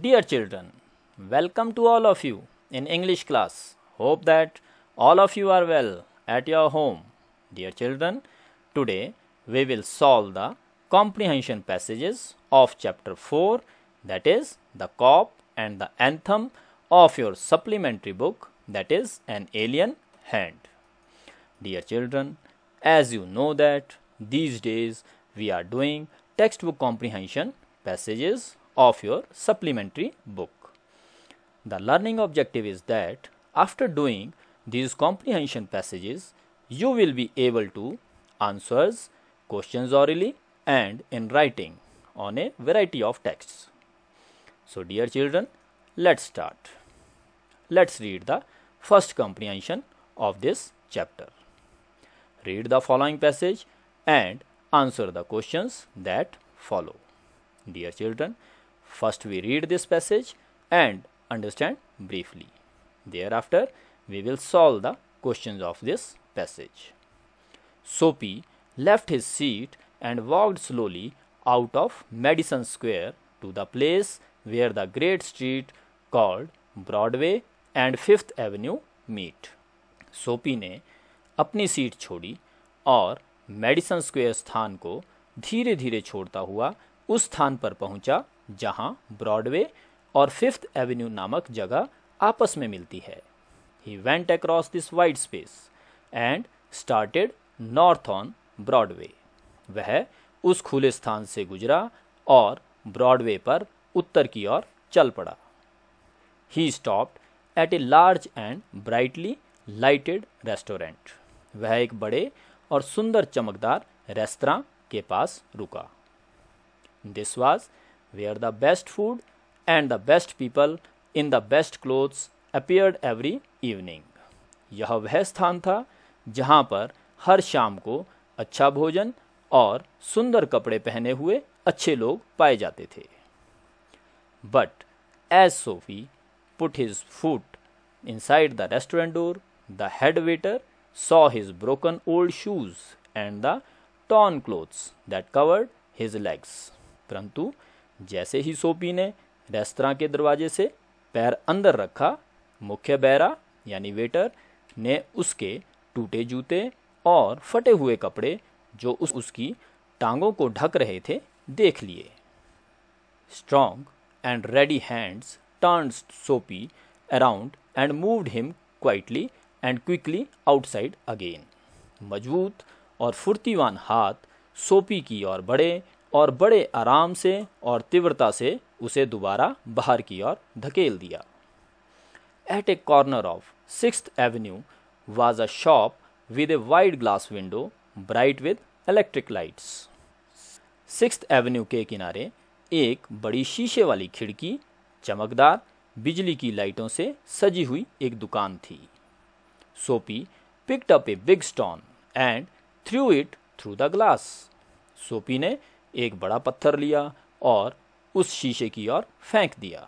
Dear children, welcome to all of you in English class. Hope that all of you are well at your home. Dear children, today we will solve the comprehension passages of chapter 4, that is the cop and the anthem of your supplementary book, that is An Alien Hand. Dear children, as you know that these days we are doing textbook comprehension passages of your supplementary book. The learning objective is that after doing these comprehension passages, you will be able to answer questions orally and in writing on a variety of texts. So dear children, let's start. Let's read the first comprehension of this chapter. Read the following passage and answer the questions that follow. Dear children, first we read this passage and understand briefly. Thereafter, we will solve the questions of this passage. Soapy left his seat and walked slowly out of Madison Square to the place where the great street called Broadway and Fifth Avenue meet. सोपी ने अपनी seat छोड़ी और Madison Square स्थान को धीरे धीरे छोड़ता हुआ उस स्थान पर पहुंचा जहां ब्रॉडवे और फिफ्थ एवेन्यू नामक जगह आपस में मिलती है. He went across this wide space and started north on Broadway. वह उस खुले स्थान से गुजरा और ब्रॉडवे पर उत्तर की ओर चल पड़ा. He stopped at a large and brightly lighted restaurant. वह एक बड़े और सुंदर चमकदार रेस्तरां के पास रुका. This was where the best food and the best people in the best clothes appeared every evening. यह वह स्थान था जहां पर हर शाम को अच्छा भोजन और सुंदर कपड़े पहने हुए अच्छे लोग पाए जाते थे. But as Sophie put his foot inside the restaurant door, the head waiter saw his broken old shoes and the torn clothes that covered his legs. परंतु जैसे ही सोपी ने रेस्तरां के दरवाजे से पैर अंदर रखा, मुख्य बैरा यानी वेटर ने उसके टूटे जूते और फटे हुए कपड़े जो उसकी टांगों को ढक रहे थे देख लिए. Strong and ready hands turned Soapy around and moved him quietly and quickly outside again. मजबूत और फुर्तीवान हाथ सोपी की ओर बढ़े और बड़े आराम से और तीव्रता से उसे दोबारा बाहर की ओर धकेल दिया. At a corner of 6th Avenue was a shop with a wide glass window bright with electric lights. 6th Avenue के किनारे एक बड़ी शीशे वाली खिड़की चमकदार बिजली की लाइटों से सजी हुई एक दुकान थी. सोपी picked up a big stone and threw it through the glass. सोपी ने एक बड़ा पत्थर लिया और उस शीशे की ओर फेंक दिया.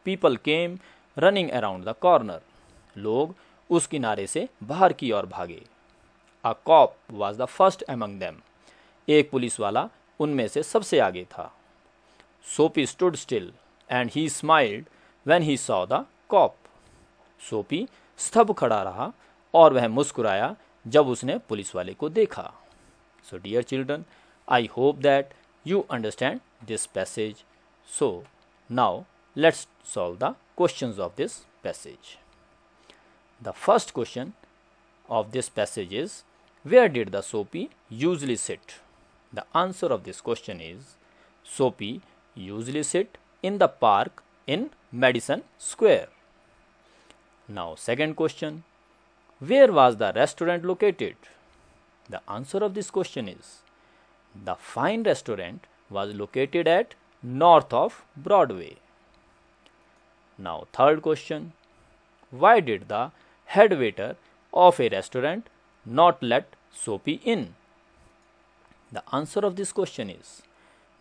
People came running around the corner. लोग उस किनारे से बाहर की ओर भागे. A cop was the first among them. एक पुलिस वाला उनमें से सबसे आगे था. Soapy stood still and he smiled when he saw the cop. सोपी स्तब्ध खड़ा रहा और वह मुस्कुराया जब उसने पुलिस वाले को देखा. So dear children, I hope that you understand this passage. So now let's solve the questions of this passage. The first question of this passage is, where did the Soapy usually sit? The answer of this question is, Soapy usually sit in the park in Madison Square. Now second question, where was the restaurant located? The answer of this question is, the fine restaurant was located at north of Broadway. Now third question, why did the head waiter of a restaurant not let Soapy in? The answer of this question is,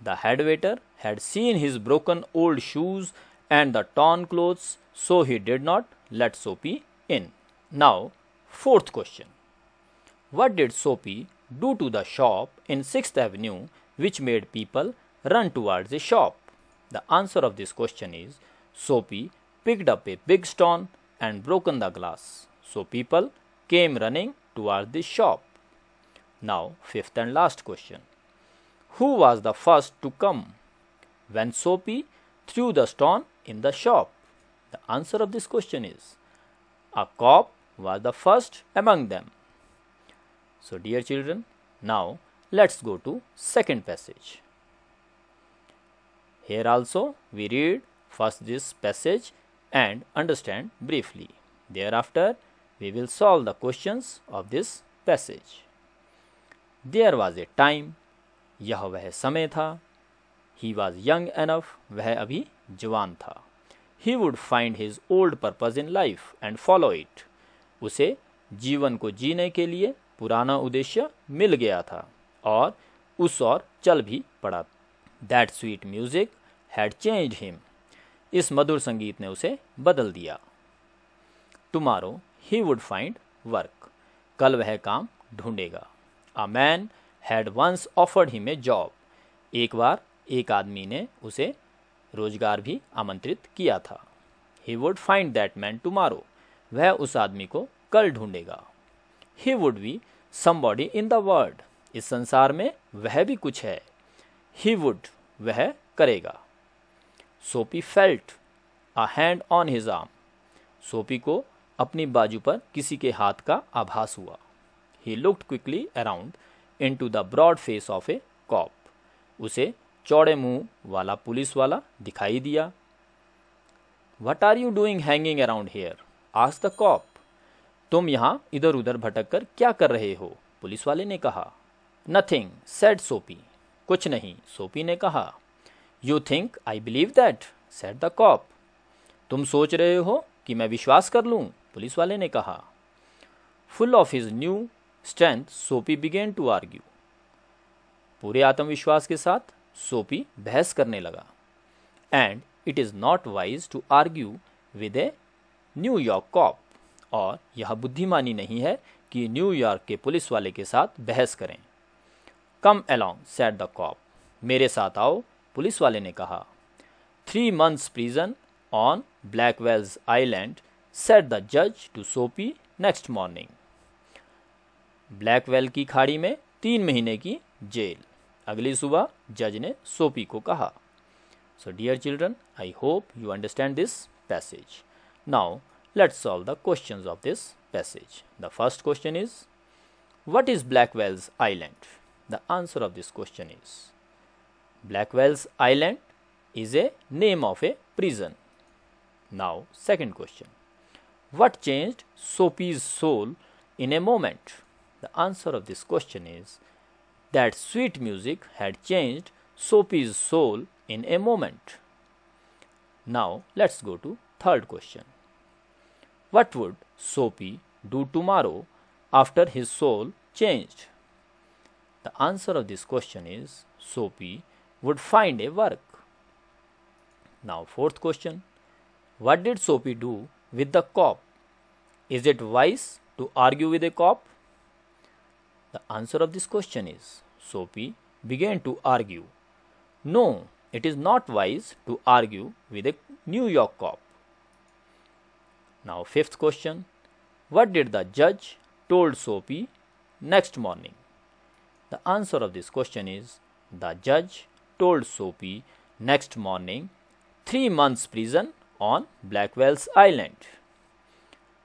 the head waiter had seen his broken old shoes and the torn clothes, so he did not let Soapy in. Now fourth question, what did Soapy do to the shop in 6th Avenue which made people run towards the shop? The answer of this question is Soapy picked up a big stone and broken the glass. So people came running towards the shop. Now, fifth and last question. Who was the first to come when Soapy threw the stone in the shop? The answer of this question is a cop was the first among them. So dear children, now let's go to second passage. Here also we read first this passage and understand briefly. Thereafter we will solve the questions of this passage. There was a time, यह वह समय था. He was young enough, वह अभी जवान था. He would find his old purpose in life and follow it. उसे जीवन को जीने के लिए पुराना उद्देश्य मिल गया था और उस और चल भी पड़ा. That sweet music had changed him. इस मधुर संगीत ने उसे बदल दिया. Tomorrow he would find work. कल वह काम ढूंढेगा. A man had once offered him a job. एक बार एक आदमी ने उसे रोजगार भी आमंत्रित किया था. He would find that man tomorrow. वह उस आदमी को कल ढूंढेगा. He would be somebody in the world. इस संसार में वह भी कुछ है. He would, वह करेगा. Soapy felt a hand on his arm. सोपी को अपनी बाजू पर किसी के हाथ का आभास हुआ. He looked quickly around into the broad face of a cop. उसे चौड़े मुंह वाला पुलिस वाला दिखाई दिया. What are you doing hanging around here? asked the cop. तुम यहाँ इधर उधर भटक कर क्या कर रहे हो? पुलिस वाले ने कहा. Nothing, said Soapy. कुछ नहीं, सोपी ने कहा. You think I believe that? said the cop. तुम सोच रहे हो कि मैं विश्वास कर लूं? पुलिस वाले ने कहा. Full of his new strength, Soapy began to argue. पूरे आत्मविश्वास के साथ सोपी बहस करने लगा. And it is not wise to argue with a New York cop. और यह बुद्धिमानी नहीं है कि न्यूयॉर्क के पुलिस वाले के साथ बहस करें. Come along, said the cop. मेरे साथ आओ, पुलिस वाले ने कहा. 3 months prison on Blackwell's Island, said the judge to Soapy next morning. Blackwell की खाड़ी में 3 महीने की जेल. अगली सुबह जज ने सोपी को कहा. So dear children, I hope you understand this passage. Now let's solve the questions of this passage. The first question is, what is Blackwell's Island? The answer of this question is, Blackwell's Island is a name of a prison. Now second question, what changed Soapy's soul in a moment? The answer of this question is, that sweet music had changed Soapy's soul in a moment. Now let's go to third question. What would Soapy do tomorrow after his soul changed? The answer of this question is, Soapy would find a work. Now fourth question. What did Soapy do with the cop? Is it wise to argue with a cop? The answer of this question is, Soapy began to argue. No, it is not wise to argue with a New York cop. Now fifth question. What did the judge told Soapy next morning? The answer of this question is, the judge told Soapy next morning 3 months prison on Blackwell's Island.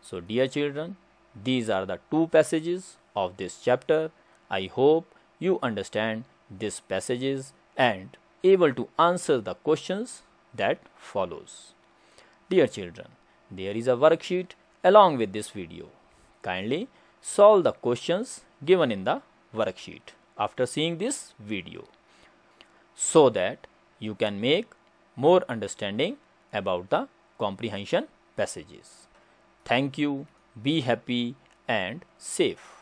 So dear children, these are the 2 passages of this chapter. I hope you understand these passages and able to answer the questions that follows. Dear children, there is a worksheet along with this video. Kindly solve the questions given in the worksheet after seeing this video so that you can make more understanding about the comprehension passages. Thank you, be happy and safe.